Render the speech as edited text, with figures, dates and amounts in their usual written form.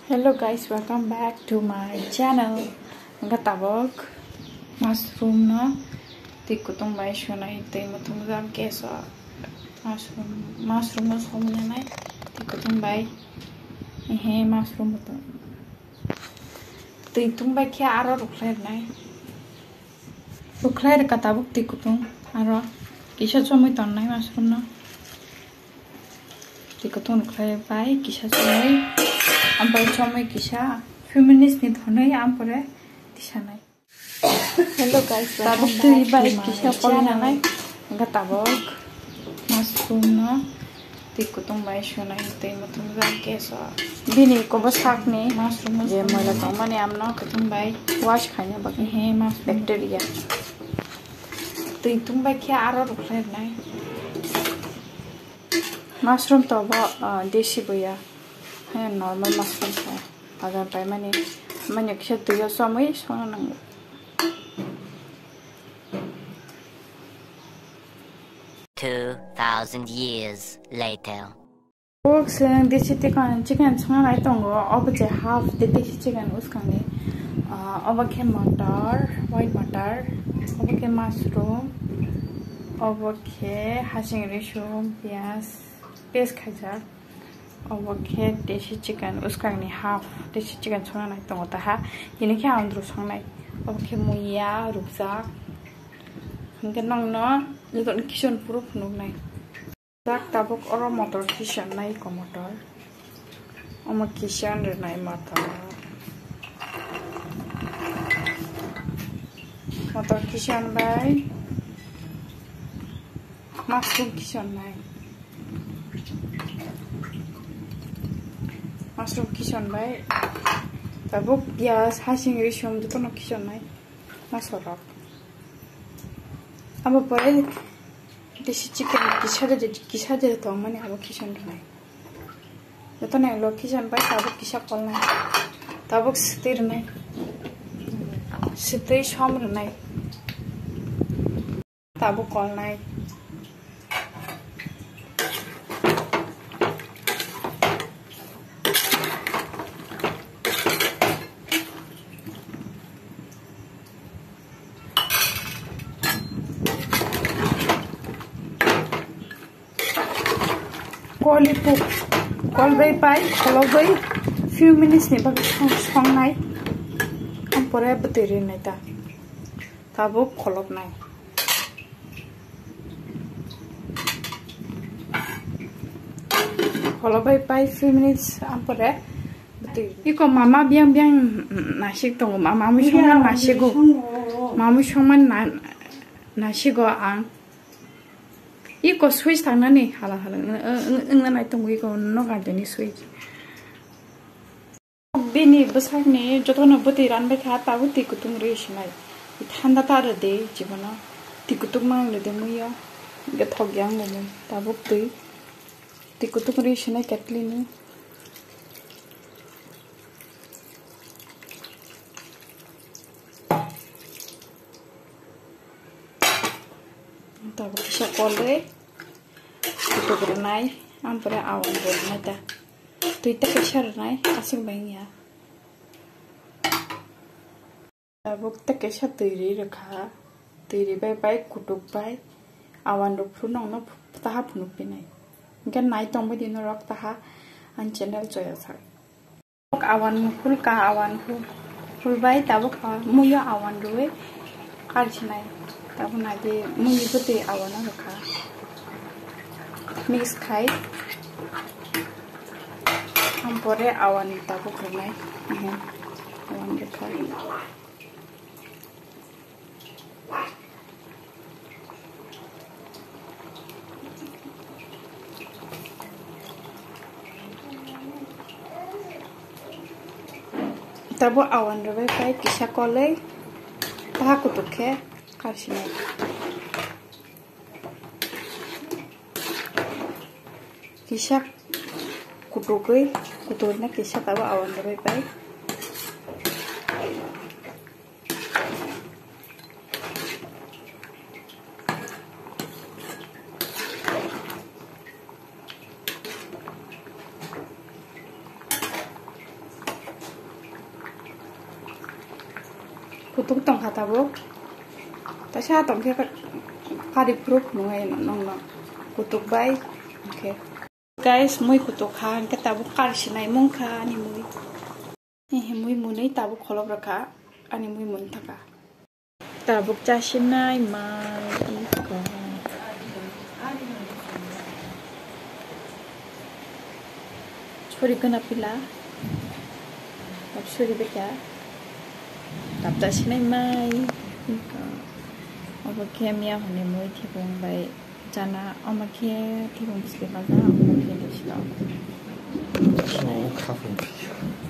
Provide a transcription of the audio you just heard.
Hello guys, welcome back to my channel. Tabok mushroom na tikutung bai shonai tei mutung jam keso mushroom no somne nai tikutung bai he mushroom to tikutung bai kya aro ruklai ka tabok tikutung aro kisa chomoi ton nai mushroom no tikutung ruklai bai kisa chomoi ampai chomoi kisa feminist ni thonai ampore tisanai. Hello guys, tabok tui bai kisa polna nai tabok mushroom no tikutung bai shonai tei mutung jam keso bini ko basak ni mushroom je moila tongmani amno kutung bai wash khaina baki he mas bacteria tui tung bai kya aro ruklai nai mushroom to ba desi boya normal mushroom hai agar pai mani kisa tuyo somoi sona nango 2,000 years later. Boxing desi chicken sona nai tongo obje half the desi chicken uskane obake matar white matar obake mushroom obake hasing rishum pias khajar obake desi chicken uskane half desi chicken sona nai tongo taha ini kya andro songnai obake muya rukjak hingke nongno ligon kison puro phunuk nai jak tabok oro motor kison nai ko motor omo kison re nai motor kison bai mushroom kison nai mushroom kison bai tabok pias hasing rishum duto no kison nai masorok amo pore desi chicken kisa de tong mani abo kison nai duto nai lo kison bai tabok kisa kol nai tabok sitir nai sitei som re nai tabok kol nai call bai pai follow bai few minutes ni bak song nai ampore bateri nai ta tabok kholok nai follow bai few minutes ampore bateri iko mama biang nasik tongo mama mu shongman nasigo mama shongman nasigo ang iko switch thangna ni hala engna nai tongo iko no gardeni switch bini basak ni jotono buti ranbai kha tabu tikutung re shinai thanda tar de jibona tikutung mang le de muya ge thogyang mo tabu tikutung re shinai katli ni tabu kisha kolre itu berenai ampere awan berenai ta tuita kisha renai asing bangya tabu ta kisha tiri rekha tiri bai kutuk bai awan ro phru nong no taha phunuk pinai gan nai tong bai dino rok taha an channel joya sak awan phul ka awan phul bai tabu kha muya awan roe karchinai tabu na de muni bute awana rakha mix khai ampore awan tabu khnai awan rakha tabu awan robe pai kisa kole taha kutukhe karsinai kisa kuturna kisa tabu awan robe pai kutuk tong katabu ta sha tong ke kari proof nungai nong kutuk bai okay guys moi kutuk khan ke tabu kar sinai mung kha ani mui munai tabu kholop rakha ani mui mun thaka tabu cha sinai mai ko chori gana pila chori beka tap cha sinai mai ko obakia mia hone moi thibong bai jana omakia thibong sile baga omakia dishla Kaffee.